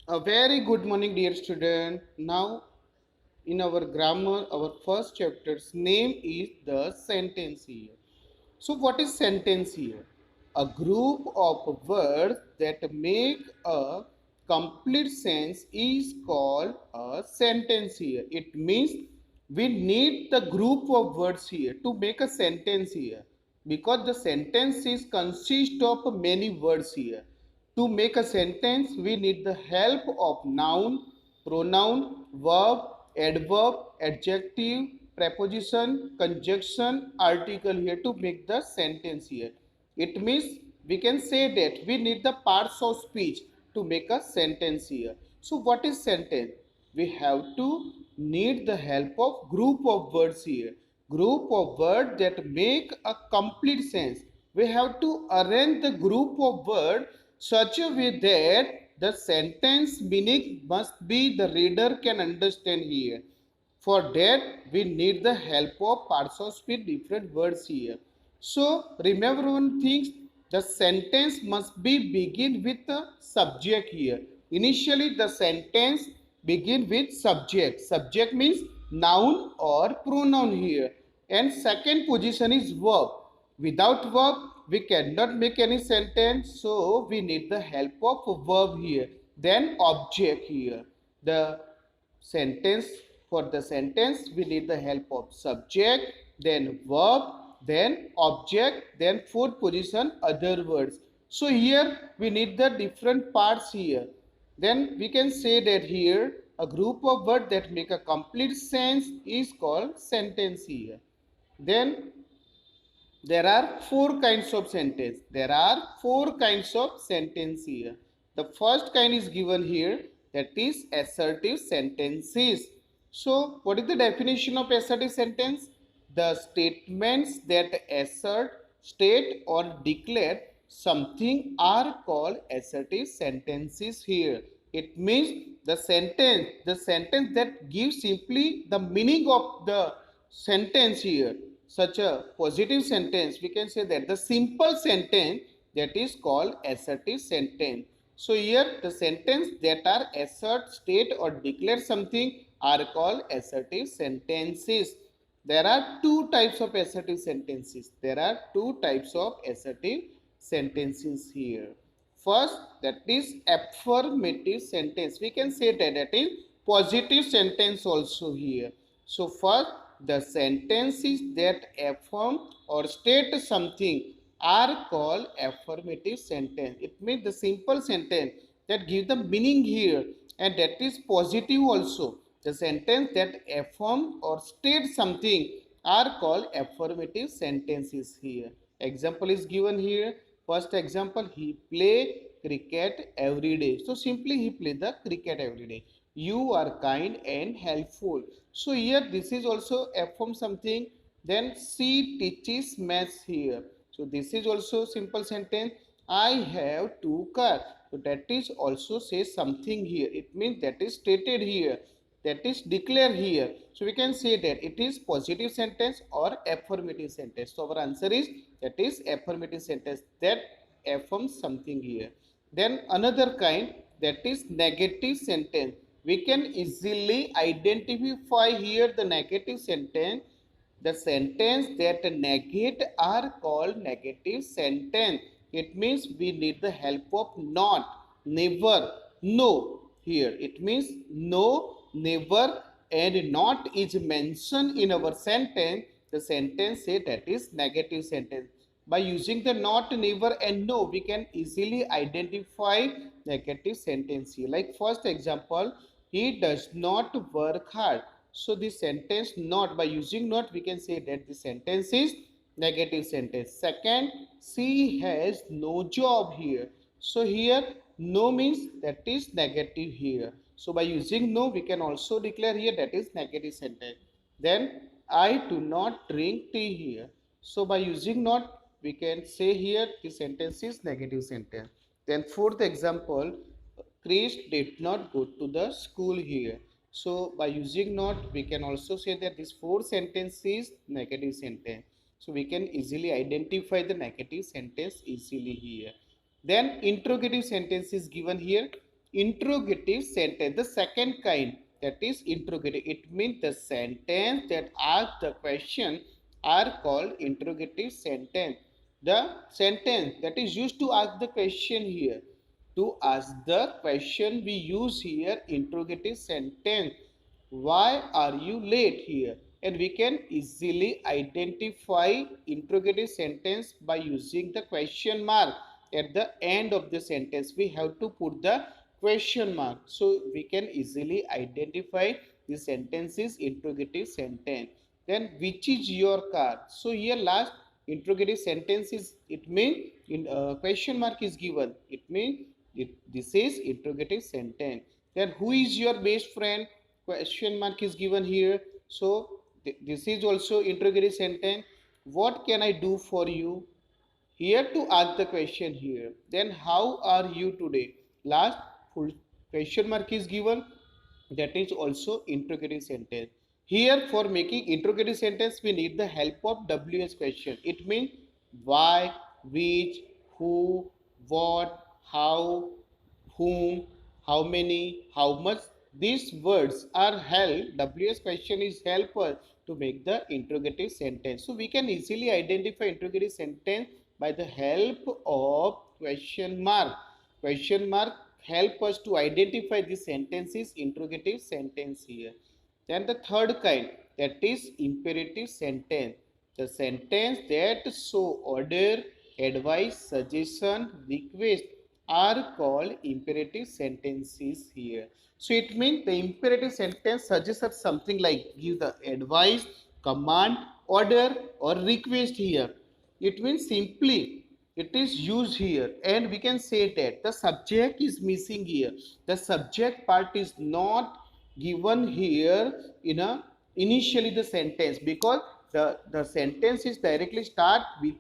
A very good morning, dear student. Now, in our grammar, our first chapter's name is the sentence here. So, what is sentence here? A group of words that make a complete sense is called a sentence here. It means we need the group of words here to make a sentence here because the sentence is consist of many words here. To make a sentence, we need the help of noun, pronoun, verb, adverb, adjective, preposition, conjunction, article here to make the sentence here. It means we can say that we need the parts of speech to make a sentence here. So what is sentence? We have to need the help of group of words here. Group of words that make a complete sense. We have to arrange the group of words such a way that the sentence meaning must be the reader can understand here. For that, we need the help of parts of speech, different words here. So, remember one thing, the sentence must be begin with the subject here. Initially, the sentence begin with subject. Subject means noun or pronoun here. And second position is verb. Without verb, we cannot make any sentence. So, we need the help of verb here. Then object here. The sentence for the sentence we need the help of subject, then verb, then object, then fourth position other words. So here we need the different parts here. Then we can say that here a group of words that make a complete sense is called sentence here. Then there are four kinds of sentence. There are four kinds of sentence here. The first kind is given here, that is assertive sentences. So what is the definition of assertive sentence? The statements that assert, state or declare something are called assertive sentences here. It means the sentence that gives simply the meaning of the sentence here. Such a positive sentence, we can say that the simple sentence that is called assertive sentence. So here the sentence that are assert, state or declare something are called assertive sentences. There are two types of assertive sentences. There are two types of assertive sentences here. First, that is affirmative sentence. We can say that is positive sentence also here. So first, the sentences that affirm or state something are called affirmative sentence. It means the simple sentence that give the meaning here, and that is positive also. The sentence that affirm or state something are called affirmative sentences here. Example is given here. First example, he play cricket every day. So simply he play the cricket every day. You are kind and helpful. So here this is also affirm something. Then she teaches maths here. So this is also simple sentence. I have two cars. So that is also says something here. It means that is stated here. That is declared here. So we can say that it is positive sentence or affirmative sentence. So our answer is that is affirmative sentence that affirms something here. Then another kind, that is negative sentence. We can easily identify here the negative sentence. The sentence that negate are called negative sentence. It means we need the help of not, never, no here. It means no, never and not is mentioned in our sentence. The sentence say that is negative sentence. By using the not, never and no, we can easily identify negative sentence here. Like first example, he does not work hard. So the sentence not, by using not, we can say that the sentence is negative sentence. Second, she has no job here. So here no means that is negative here. So by using no, we can also declare here that is negative sentence. Then I do not drink tea here. So by using not, we can say here the sentence is negative sentence. Then fourth example, Chris did not go to the school here. So by using not, we can also say that this fourth sentence is negative sentence. So we can easily identify the negative sentence easily here. Then interrogative sentence is given here. interrogative sentence. The second kind, that is interrogative. It means the sentence that ask the question are called interrogative sentence. The sentence that is used to ask the question here. To ask the question, we use here interrogative sentence. Why are you late here? And we can easily identify interrogative sentence by using the question mark at the end of the sentence. We have to put the question mark, so we can easily identify the sentence is interrogative sentence. Then which is your car? So here last interrogative sentence is, it means in question mark is given, it means this is interrogative sentence. Then who is your best friend? Question mark is given here, so this is also interrogative sentence. What can I do for you? Here to ask the question here. Then how are you today? Last full question mark is given, that is also interrogative sentence. Here for making interrogative sentence we need the help of WH question. It means why, which, who, what, how, whom, how many, how much. These words are help. WH question is helper to make the interrogative sentence. So we can easily identify interrogative sentence by the help of question mark. Question mark help us to identify the sentences interrogative sentence here. Then the third kind, that is imperative sentence. The sentence that show order, advice, suggestion, request are called imperative sentences here. So it means the imperative sentence suggests us something like give the advice, command, order or request here. It means simply it is used here, and we can say that the subject is missing here. The subject part is not given here in a initially the sentence, because the sentence is directly start with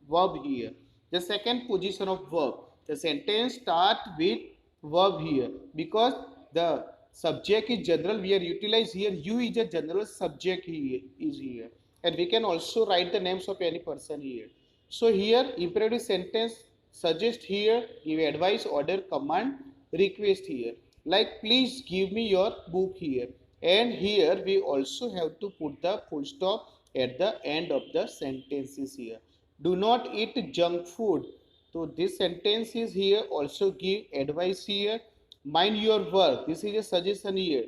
verb here. The second position of verb, the sentence start with verb here, because the subject is general, we are utilized here. You is a general subject here is here, and we can also write the names of any person here. So here imperative sentence suggest here, give advice, order, command, request here, like please give me your book here. And here we also have to put the full stop at the end of the sentences here. Do not eat junk food. So this sentence is here, also give advice here. Mind your work, this is a suggestion here.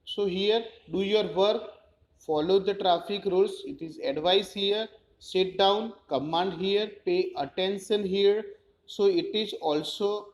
So here do your work, follow the traffic rules, it is advice here. Sit down, command here. Pay attention here, so it is also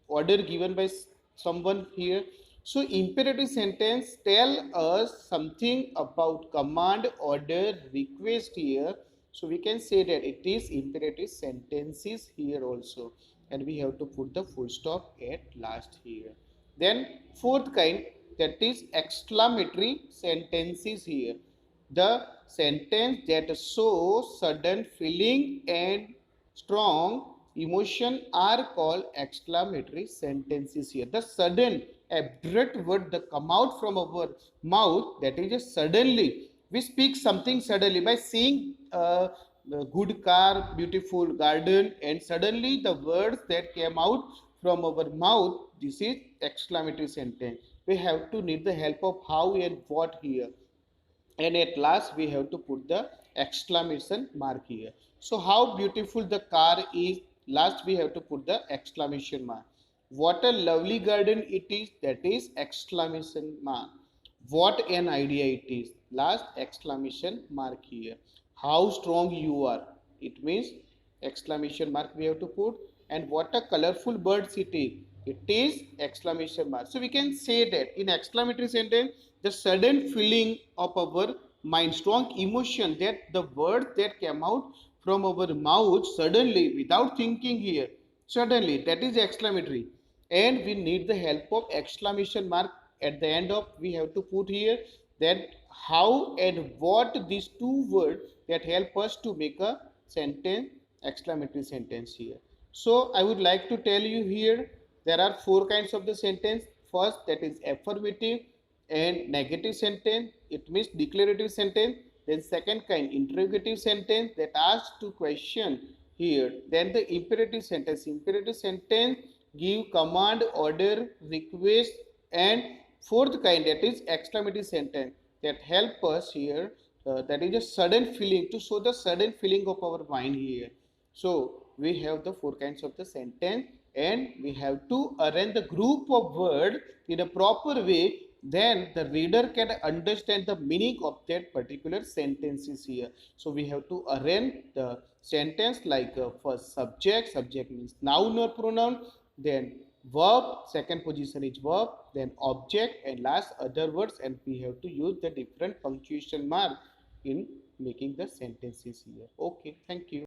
order given by someone here. So imperative sentence tell us something about command, order, request here. So we can say that it is imperative sentences here also, and we have to put the full stop at last here. Then fourth kind, that is exclamatory sentences here. The sentence that shows sudden feeling and strong emotion are called exclamatory sentences here. The sudden abrupt word that come out from our mouth, that is just suddenly. We speak something suddenly by seeing a good car, beautiful garden, and suddenly the words that came out from our mouth, this is exclamatory sentence. We have to need the help of how and what here, and at last we have to put the exclamation mark here. So how beautiful the car is, last we have to put the exclamation mark. What a lovely garden it is, that is exclamation mark. What an idea it is, last exclamation mark here. How strong you are, it means exclamation mark we have to put. And what a colorful birds it is, it is exclamation mark. So we can say that in exclamatory sentence, the sudden feeling of our mind, strong emotion, that the word that came out from our mouth suddenly without thinking here, suddenly, that is exclamatory. And we need the help of exclamation mark at the end of, we have to put here that how and what, these two words that help us to make a sentence, exclamatory sentence here. So I would like to tell you here, there are four kinds of the sentence. First, that is affirmative and negative sentence, it means declarative sentence. Then second kind, interrogative sentence that asks to question here. Then the imperative sentence give command, order, request, and fourth kind, that is exclamatory sentence, that help us here. That is a sudden feeling, to show the sudden feeling of our mind here. So we have the four kinds of the sentence, and we have to arrange the group of word in a proper way, then the reader can understand the meaning of that particular sentences here. So we have to arrange the sentence like first subject, subject means noun or pronoun, then verb, second position is verb, then object, and last other words, and we have to use the different punctuation mark in making the sentences here. Okay, thank you.